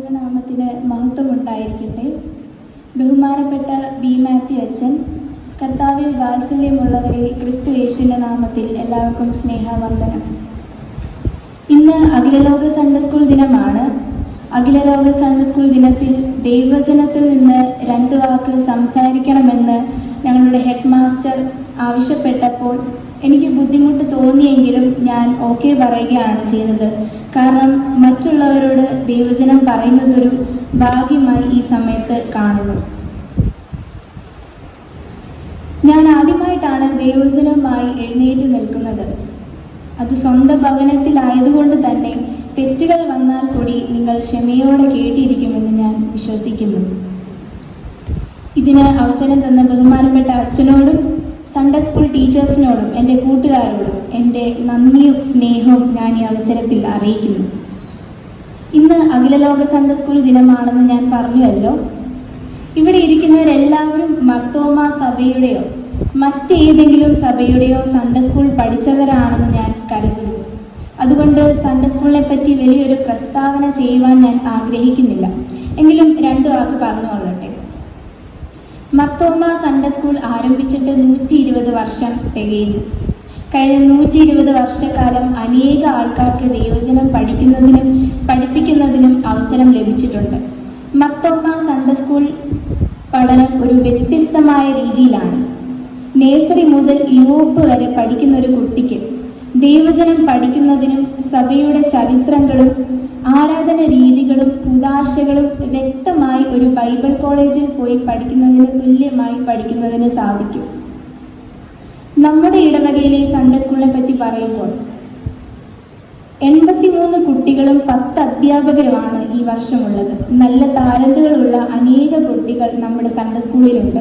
ദൈവനാമത്തിന് മഹത്വമുണ്ടായിരിക്കട്ടെ. ബഹുമാനപ്പെട്ട ബി മാത്യു അച്ഛൻ, കർത്താവിൽ വാത്സല്യമുള്ളവരെ, ക്രിസ്തു യേശുവിൻ്റെ നാമത്തിൽ എല്ലാവർക്കും സ്നേഹവന്ദനം. ഇന്ന് അഖിലലോക സൺഡേ സ്കൂൾ ദിനമാണ്. അഖിലലോക സൺഡേ സ്കൂൾ ദിനത്തിൽ ദൈവവചനത്തിൽ നിന്ന് 2 വാക്ക് സംസാരിക്കണമെന്ന് ഞങ്ങളുടെ ഹെഡ് മാസ്റ്റർ ആവശ്യപ്പെട്ടപ്പോൾ എനിക്ക് ബുദ്ധിമുട്ട് തോന്നിയെങ്കിലും ഞാൻ ഓക്കെ പറയുകയാണ് ചെയ്തത്. കാരണം മറ്റുള്ളവരോട് ദൈവവചനം പറയുന്നതൊരു ഭാഗ്യമായി ഈ സമയത്ത് കാണുന്നു. ഞാൻ ആദ്യമായിട്ടാണ് ദൈവവചനവുമായി എഴുന്നേറ്റ് നിൽക്കുന്നത്. അത് സ്വന്തം ഭവനത്തിലായതുകൊണ്ട് തന്നെ തെറ്റുകൾ വന്നാൽ കൂടി നിങ്ങൾ ക്ഷമയോടെ കേട്ടിരിക്കുമെന്ന് ഞാൻ വിശ്വസിക്കുന്നു. ഇതിന് അവസരം തന്ന ബഹുമാനപ്പെട്ട അച്ഛനോടും സൺഡേ സ്കൂൾ ടീച്ചേഴ്സിനോടും എൻ്റെ കൂട്ടുകാരോടും എൻ്റെ നന്ദിയും സ്നേഹവും ഞാൻ ഈ അവസരത്തിൽ അറിയിക്കുന്നു. ഇന്ന് അഖിലലോക സൺഡേ സ്കൂൾ ദിനമാണെന്ന് ഞാൻ പറഞ്ഞുവല്ലോ. ഇവിടെ ഇരിക്കുന്നവരെല്ലാവരും മർത്തോമ സഭയുടെയോ മറ്റേതെങ്കിലും സഭയുടെയോ സൺഡേ സ്കൂൾ പഠിച്ചവരാണെന്ന് ഞാൻ കരുതുന്നു. അതുകൊണ്ട് സൺഡേ സ്കൂളിനെ പറ്റി വലിയൊരു പ്രസ്താവന ചെയ്യുവാൻ ഞാൻ ആഗ്രഹിക്കുന്നില്ല. എങ്കിലും 2 വാക്ക് പറഞ്ഞുകൊള്ളട്ടെ. മർത്തോമ സൺഡേ സ്കൂൾ ആരംഭിച്ചിട്ട് 120 വർഷം തികയുന്നു. കഴിഞ്ഞ 120 വർഷക്കാലം അനേക ആൾക്കാർക്ക് ദൈവവചനം പഠിപ്പിക്കുന്നതിനും അവസരം ലഭിച്ചിട്ടുണ്ട്. മർത്തോമ സൺഡേ സ്കൂൾ പഠനം ഒരു വ്യത്യസ്തമായ രീതിയിലാണ്. നേഴ്സറി മുതൽ യൂപ്പ് വരെ പഠിക്കുന്ന ഒരു കുട്ടിക്ക് ദൈവവചനം പഠിക്കുന്നതിനും സഭയുടെ ചരിത്രങ്ങളും ആരാധന രീതികളും കുദാശകളും വ്യക്തമായി ഒരു ബൈബിൾ കോളേജിൽ പോയി പഠിക്കുന്നതിന് തുല്യമായി പഠിക്കുന്നതിന് സാധിക്കും. നമ്മുടെ ഇടവകയിലെ സൺഡേ സ്കൂളിനെ പറ്റി പറയുമ്പോൾ 83 കുട്ടികളും 10 അധ്യാപകരുമാണ് ഈ വർഷമുള്ളത്. നല്ല താലന്തുകളുള്ള അനേക കുട്ടികൾ നമ്മുടെ സൺഡേ സ്കൂളിലുണ്ട്.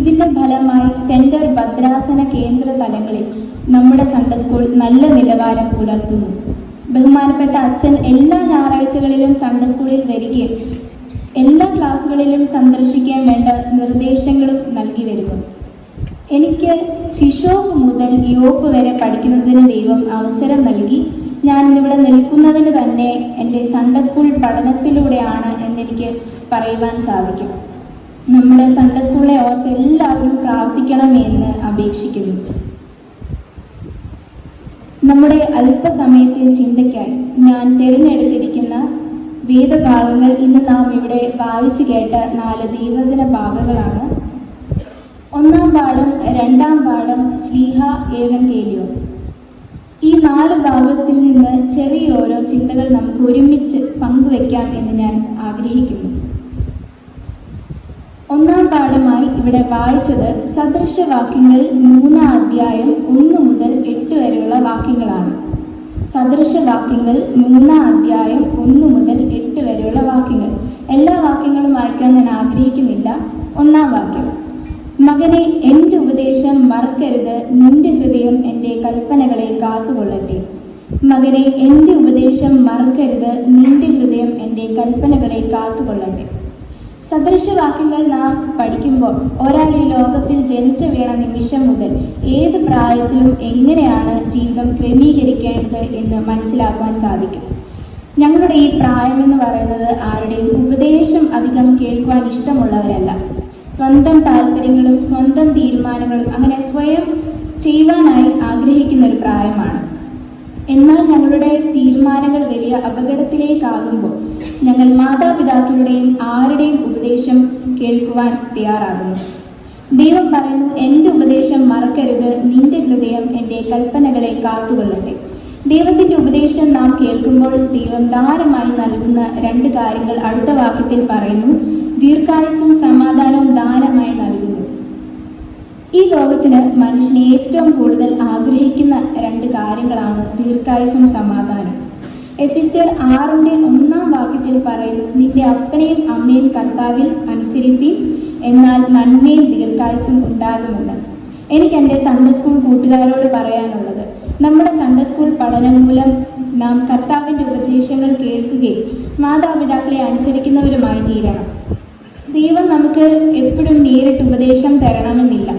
ഇതിൻ്റെ ഫലമായി സെൻറ്റർ ഭദ്രാസന കേന്ദ്ര തലങ്ങളിൽ നമ്മുടെ സൺഡേ സ്കൂൾ നല്ല നിലവാരം പുലർത്തുന്നു. ബഹുമാനപ്പെട്ട അച്ഛൻ എല്ലാ ഞായറാഴ്ചകളിലും സൺഡേ സ്കൂളിൽ വരികയും എല്ലാ ക്ലാസ്സുകളിലും സന്ദർശിക്കാൻ വേണ്ട നിർദ്ദേശങ്ങളും നൽകി വരുന്നു. എനിക്ക് ശിശു മുതൽ യോപ്പ് വരെ പഠിക്കുന്നതിന് ദൈവം അവസരം നൽകി. ഞാൻ ഇന്നിവിടെ നിൽക്കുന്നതിന് തന്നെ എൻ്റെ സൺഡേ സ്കൂൾ പഠനത്തിലൂടെയാണ് എന്നെനിക്ക് പറയുവാൻ സാധിക്കും. നമ്മുടെ സൺഡേ സ്കൂളിനെ ഓർത്ത് എല്ലാവരും പ്രാർത്ഥിക്കണമെന്ന് അപേക്ഷിക്കുന്നു. നമ്മുടെ അല്പസമയത്തെ ചിന്തയ്ക്കായി ഞാൻ തിരഞ്ഞെടുത്തിരിക്കുന്ന വേദഭാഗങ്ങൾ ഇന്ന് നാം ഇവിടെ വായിച്ചു കേട്ട 4 ദൈവവചന ഭാഗങ്ങളാണ്. 1-ാം പാഠം, 2-ാം പാഠം, ശ്ലീഹ ഏവങ്കേലിയോൻ. ഈ 4 ഭാഗത്തിൽ നിന്ന് ചെറിയ ഓരോ ചിന്തകൾ നമുക്ക് ഒരുമിച്ച് പങ്കുവെക്കാം എന്ന് ഞാൻ ആഗ്രഹിക്കുന്നു. 1-ാം പാഠമായി ഇവിടെ വായിച്ചത് സദൃശവാക്യങ്ങൾ 3-ാം അധ്യായം 1 മുതൽ 8 വരെയുള്ള വാക്യങ്ങളാണ്. സദൃശവാക്യങ്ങൾ 3-ാം അധ്യായം 1 മുതൽ 8 വരെയുള്ള വാക്യങ്ങൾ. എല്ലാ വാക്യങ്ങളും വായിക്കാൻ ഞാൻ ആഗ്രഹിക്കുന്നില്ല. 1-ാം വാക്യം: മകനെ, എൻ്റെ ഉപദേശം മറക്കരുത്, നിന്റെ ഹൃദയം എൻ്റെ കൽപ്പനകളെ കാത്തുകൊള്ളട്ടെ. മകനെ, എൻ്റെ ഉപദേശം മറക്കരുത്, നിന്റെ ഹൃദയം എൻ്റെ കൽപ്പനകളെ കാത്തുകൊള്ളട്ടെ. സദൃശവാക്യങ്ങൾ നാം പഠിക്കുമ്പോൾ ഒരാൾ ഈ ലോകത്തിൽ ജനിച്ചു വീണ നിമിഷം മുതൽ ഏത് പ്രായത്തിലും എങ്ങനെയാണ് ജീവിതം ക്രമീകരിക്കേണ്ടത് എന്ന് മനസ്സിലാക്കുവാൻ സാധിക്കും. ഞങ്ങളുടെ ഈ പ്രായമെന്ന് പറയുന്നത് ആരുടെയും ഉപദേശം അധികം കേൾക്കുവാൻ ഇഷ്ടമുള്ളവരല്ല. സ്വന്തം താല്പര്യങ്ങളും സ്വന്തം തീരുമാനങ്ങളും അങ്ങനെ സ്വയം ചെയ്യുവാനായി ആഗ്രഹിക്കുന്ന ഒരു പ്രായമാണ്. എന്നാൽ ഞങ്ങളുടെ തീരുമാനങ്ങൾ വലിയ അപകടത്തിലേക്കാകുമ്പോൾ ഞങ്ങൾ മാതാപിതാക്കളുടെയും ആരുടെയും ഉപദേശം കേൾക്കുവാൻ തയ്യാറാകുന്നു. ദൈവം പറയുന്നു, എൻ്റെ ഉപദേശം മറക്കരുത്, നിന്റെ ഹൃദയം എൻ്റെ കൽപ്പനകളെ കാത്തുകൊള്ളട്ടെ. ദൈവത്തിൻ്റെ ഉപദേശം നാം കേൾക്കുമ്പോൾ ദൈവം ധാരാളമായി നൽകുന്ന 2 കാര്യങ്ങൾ അടുത്ത വാക്യത്തിൽ പറയുന്നു. ദീർഘായുസ്സും സമാധാനവും ദാനമായി നൽകുന്നു. ഈ ലോകത്തിന് മനുഷ്യനെ ഏറ്റവും കൂടുതൽ ആഗ്രഹിക്കുന്ന 2 കാര്യങ്ങളാണ് ദീർഘായുസ്സും സമാധാനം. എഫെസ്യർ 6:1 വാക്യത്തിൽ പറയുന്നു, നിന്റെ അപ്പനെയും അമ്മയും കർത്താവിൽ അനുസരിപ്പിൻ, എന്നാൽ നന്മയും ദീർഘായുസ്സും ഉണ്ടാകുമെന്ന്. എനിക്ക് എൻ്റെ സൺഡേ സ്കൂൾ കൂട്ടുകാരോട് പറയാനുള്ളത്, നമ്മുടെ സൺഡേ സ്കൂൾ പഠനം മൂലം നാം കർത്താവിൻ്റെ ഉപദേശങ്ങൾ കേൾക്കുകയും മാതാപിതാക്കളെ അനുസരിക്കുന്നവരുമായി തീരണം. ദൈവം നമുക്ക് എപ്പോഴും നേരിട്ട് ഉപദേശം തരണമെന്നില്ല.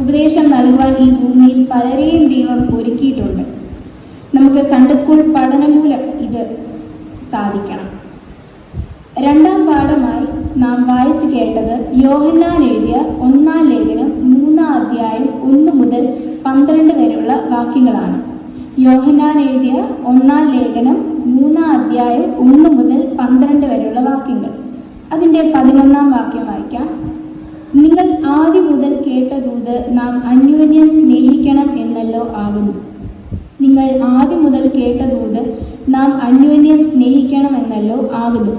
ഉപദേശം നൽകുവാൻ ഈ ഭൂമിയിൽ പലരെയും ദൈവം ഒരുക്കിയിട്ടുണ്ട്. നമുക്ക് സൺഡേ സ്കൂൾ പഠനം മൂലം ഇത് സാധിക്കണം. രണ്ടാം പാഠമായി നാം വായിച്ചു കേട്ടത് യോഹന്നാൻ എഴുതിയ 1 ലേഖനം 3 1 മുതൽ 12 വരെയുള്ള വാക്യങ്ങളാണ്. യോഹന്നാൻ എഴുതിയ 1 ലേഖനം 3 1 മുതൽ 12 വരെയുള്ള വാക്യങ്ങൾ. അതിൻ്റെ 11 വാക്യം വായിക്കാം. നിങ്ങൾ ആദ്യം മുതൽ കേട്ട ദൂത് നാം അന്യോന്യം സ്നേഹിക്കണം എന്നല്ലോ ആകുന്നു. നിങ്ങൾ ആദ്യം മുതൽ കേട്ട ദൂത് നാം അന്യോന്യം സ്നേഹിക്കണം എന്നല്ലോ ആകുന്നു.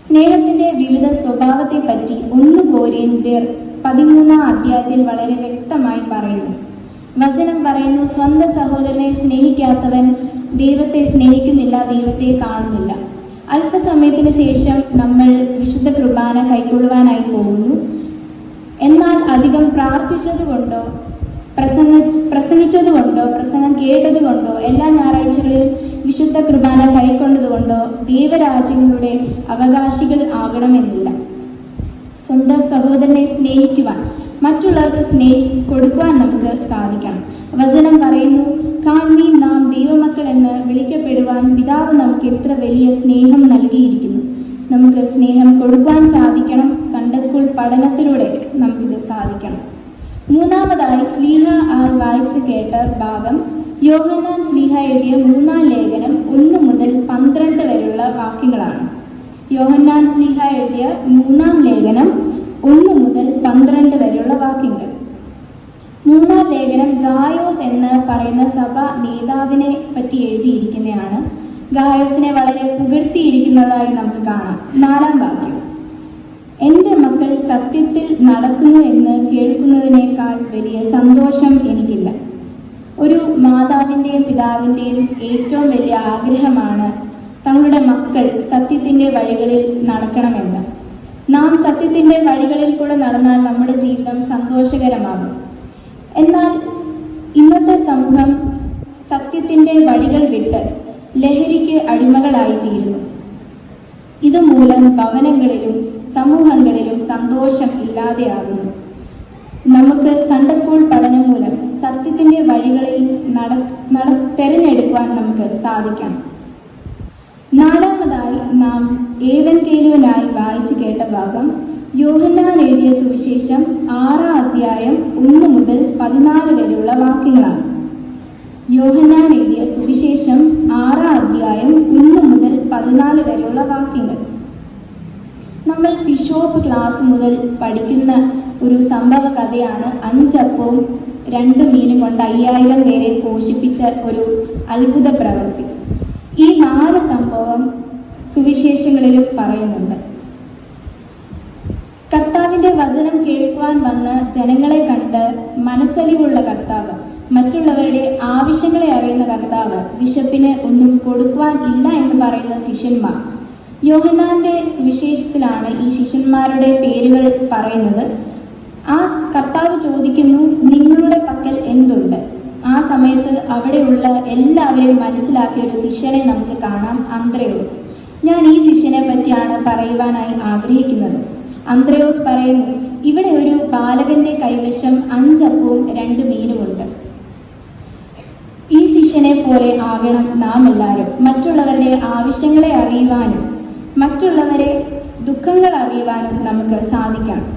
സ്നേഹത്തിന്റെ വിവിധ സ്വഭാവത്തെപ്പറ്റി 1 കൊരിന്ത്യർ 13 വളരെ വ്യക്തമായി പറയുന്നു. വചനം പറയുന്നു, സ്വന്തം സഹോദരനെ സ്നേഹിക്കാത്തവൻ ദൈവത്തെ സ്നേഹിക്കുന്നില്ല, ദൈവത്തെ കാണുന്നില്ല. അല്പസമയത്തിന് ശേഷം നമ്മൾ വിശുദ്ധ കുർബാന കൈക്കൊള്ളുവാനായി പോകുന്നു. എന്നാൽ അധികം പ്രാർത്ഥിച്ചതുകൊണ്ടോ പ്രസംഗിച്ചതുകൊണ്ടോ പ്രസംഗം കേട്ടതുകൊണ്ടോ എല്ലാ ഞായറാഴ്ചകളിലും വിശുദ്ധ കുർബാന കൈക്കൊണ്ടതുകൊണ്ടോ ദൈവരാജ്യങ്ങളുടെ അവകാശികൾ ആകണമെന്നില്ല. സ്വന്തം സഹോദരനെ സ്നേഹിക്കുവാൻ, മറ്റുള്ളവർക്ക് കൊടുക്കുവാൻ നമുക്ക് സാധിക്കണം. വചനം പറയുന്നു, കാൺമീൻ നാം ദൈവമക്കൾ എന്ന് വിളിക്കപ്പെടുവാൻ പിതാവ് നമുക്ക് എത്ര വലിയ സ്നേഹം നൽകിയിരിക്കുന്നു. നമുക്ക് സ്നേഹം കൊടുക്കുവാൻ സാധിക്കണം. സൺഡേ സ്കൂൾ പഠനത്തിലൂടെ നമുക്കിത് സാധിക്കണം. മൂന്നാമതായി ശ്ലീഹ വായിച്ചു കേട്ട ഭാഗം യോഹന്നാൻ ശ്ലീഹ എഴുതിയ 3 ലേഖനം 1 മുതൽ 12 വരെയുള്ള വാക്യങ്ങളാണ്. യോഹന്നാൻ ശ്ലീഹ എഴുതിയ 3 ലേഖനം 1 മുതൽ 12 വരെയുള്ള വാക്യങ്ങൾ. 3 ലേഖനം ഗായോസ് എന്ന് പറയുന്ന സഭ നേതാവിനെ പറ്റി എഴുതിയിരിക്കുന്നതാണ്. ഗായോസിനെ വളരെ പുകഴ്ത്തിയിരിക്കുന്നതായി നമുക്ക് കാണാം. 4 വാക്യം, എൻ്റെ മക്കൾ സത്യത്തിൽ നടക്കുന്നു എന്ന് കേൾക്കുന്നതിനേക്കാൾ വലിയ സന്തോഷം എനിക്കില്ല. ഒരു മാതാവിൻ്റെയും പിതാവിൻ്റെയും ഏറ്റവും വലിയ ആഗ്രഹമാണ് തങ്ങളുടെ മക്കൾ സത്യത്തിൻ്റെ വഴികളിൽ നടക്കണമെന്ന്. നാം സത്യത്തിൻ്റെ വഴികളിൽ കൂടെ നടന്നാൽ നമ്മുടെ ജീവിതം സന്തോഷകരമാകും. എന്നാൽ ഇന്നത്തെ സമൂഹം സത്യത്തിൻ്റെ വഴികൾ വിട്ട് ലഹരിക്ക് അടിമകളായിത്തീരുന്നു. ഇതുമൂലം ഭവനങ്ങളിലും സമൂഹങ്ങളിലും സന്തോഷം ഇല്ലാതെയാകുന്നു. നമുക്ക് സൺഡേ സ്കൂൾ പഠനം മൂലം സത്യത്തിൻ്റെ വഴികളിൽ തിരഞ്ഞെടുക്കുവാൻ നമുക്ക് സാധിക്കണം. 4മതായി നാം ഏവൻഗേലിയോനായി വായിച്ചു കേട്ട ഭാഗം യോഹന്നാൻ എഴുതിയ സുവിശേഷം 6 1 മുതൽ 14 വരെയുള്ള വാക്യങ്ങളാണ്. യോഹന്നാൻ എഴുതിയ സുവിശേഷം 6 1 മുതൽ 14 വരെയുള്ള വാക്യങ്ങൾ. നമ്മൾ ശിശോപ്പ് ക്ലാസ് മുതൽ പഠിക്കുന്ന ഒരു സംഭവ കഥയാണ് 5 അപ്പവും 2 മീനും കൊണ്ട് 5000 പേരെ പോഷിപ്പിച്ച ഒരു അത്ഭുത പ്രവൃത്തി. ഈ 4 സംഭവം സുവിശേഷങ്ങളിലും പറയുന്നുണ്ട്. കർത്താവിൻ്റെ വചനം കേൾക്കുവാൻ വന്ന് ജനങ്ങളെ കണ്ട് മനസ്സലിവുള്ള കർത്താവ്, മറ്റുള്ളവരുടെ ആവശ്യങ്ങളെ അറിയുന്ന കർത്താവ്, വിശപ്പിന് ഒന്നും കൊടുക്കുവാൻ ഇല്ല എന്ന് പറയുന്ന ശിഷ്യന്മാർ. യോഹന്നാന്റെ സുവിശേഷത്തിലാണ് ഈ ശിഷ്യന്മാരുടെ പേരുകൾ പറയുന്നത്. ആ കർത്താവ് ചോദിക്കുന്നു, നിങ്ങളുടെ പക്കൽ എന്തുണ്ട്? ആ സമയത്ത് അവിടെയുള്ള എല്ലാവരെയും മനസ്സിലാക്കിയ ഒരു ശിഷ്യനെ നമുക്ക് കാണാം, അന്ത്രയോസ്. ഞാൻ ഈ ശിഷ്യനെ പറ്റിയാണ് പറയുവാനായി ആഗ്രഹിക്കുന്നത്. അന്ത്രയോസ് പറയുന്നു, ഇവിടെ ഒരു ബാലകന്റെ കൈവശം 5 അപ്പവും 2 മീനുമുണ്ട്. ഈ ശിഷ്യനെ പോലെ ആകണം നാം എല്ലാവരും. മറ്റുള്ളവരുടെ ആവശ്യങ്ങളെ അറിയുവാനും മറ്റുള്ളവരെ ദുഃഖങ്ങൾ അറിയുവാനും നമുക്ക് സാധിക്കണം.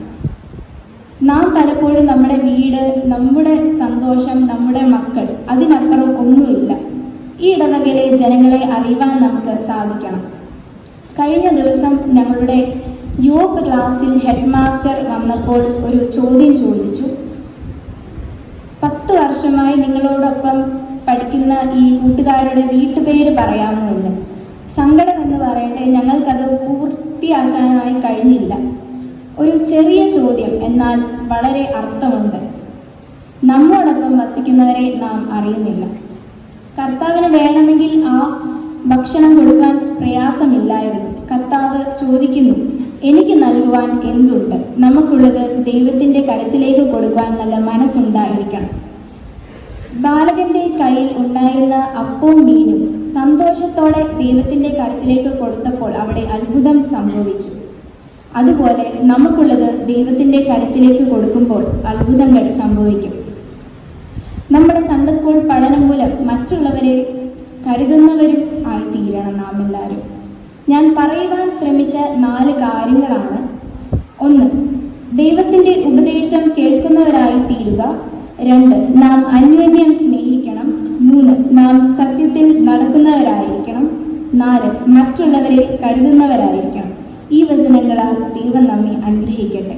നാം പലപ്പോഴും നമ്മുടെ വീട്, നമ്മുടെ സന്തോഷം, നമ്മുടെ മക്കൾ, അതിനപ്പുറം ഒന്നുമില്ല. ഈ ഇടവകയിലെ ജനങ്ങളെ അറിയുവാൻ നമുക്ക് സാധിക്കണം. കഴിഞ്ഞ ദിവസം ഞങ്ങളുടെ യോപ്പ് ക്ലാസ്സിൽ ഹെഡ് മാസ്റ്റർ വന്നപ്പോൾ ഒരു ചോദ്യം ചോദിച്ചു. 10 വർഷമായി നിങ്ങളോടൊപ്പം പഠിക്കുന്ന ഈ കൂട്ടുകാരുടെ വീട്ടുപേര് പറയാമോ എന്ന്. സങ്കടം എന്ന് പറയട്ടെ, ഞങ്ങൾക്കത് പൂർത്തിയാക്കാനായി കഴിഞ്ഞില്ല. ഒരു ചെറിയ ചോദ്യം, എന്നാൽ വളരെ അർത്ഥമുണ്ട്. നമ്മോടൊപ്പം വസിക്കുന്നവരെ നാം അറിയുന്നില്ല. കർത്താവിന് വേണമെങ്കിൽ ആ ഭക്ഷണം കൊടുക്കാൻ പ്രയാസമില്ലായിരുന്നു. കർത്താവ് ചോദിക്കുന്നു, എനിക്ക് നൽകുവാൻ എന്തുണ്ട്? നമുക്കുള്ളത് ദൈവത്തിൻ്റെ കരത്തിലേക്ക് കൊടുക്കുവാൻ നല്ല മനസ്സുണ്ടായിരിക്കണം. ബാലകന്റെ കയ്യിൽ ഉണ്ടായിരുന്ന അപ്പവും മീനും സന്തോഷത്തോടെ ദൈവത്തിൻ്റെ കരത്തിലേക്ക് കൊടുത്തപ്പോൾ അവിടെ അത്ഭുതം സംഭവിച്ചു. അതുപോലെ നമുക്കുള്ളത് ദൈവത്തിൻ്റെ കരത്തിലേക്ക് കൊടുക്കുമ്പോൾ അത്ഭുതങ്ങൾ സംഭവിക്കും. നമ്മുടെ സൺഡേ സ്കൂൾ പഠനം മൂലം മറ്റുള്ളവരെ കരുതുന്നവരും ആയിത്തീരണം നാം എല്ലാവരും. ഞാൻ പറയുവാൻ ശ്രമിച്ച 4 കാര്യങ്ങളാണ്. 1. ദൈവത്തിൻ്റെ ഉപദേശം കേൾക്കുന്നവരായി തീരുക. 2. നാം അന്യോന്യം സ്നേഹിക്കണം. 3. നാം സത്യത്തിൽ നടക്കുന്നവരായിരിക്കണം. 4. മറ്റുള്ളവരെ കരുതുന്നവരായിരിക്കണം. ഈ വചനങ്ങളാൽ ദൈവം നമ്മെ അനുഗ്രഹിക്കട്ടെ.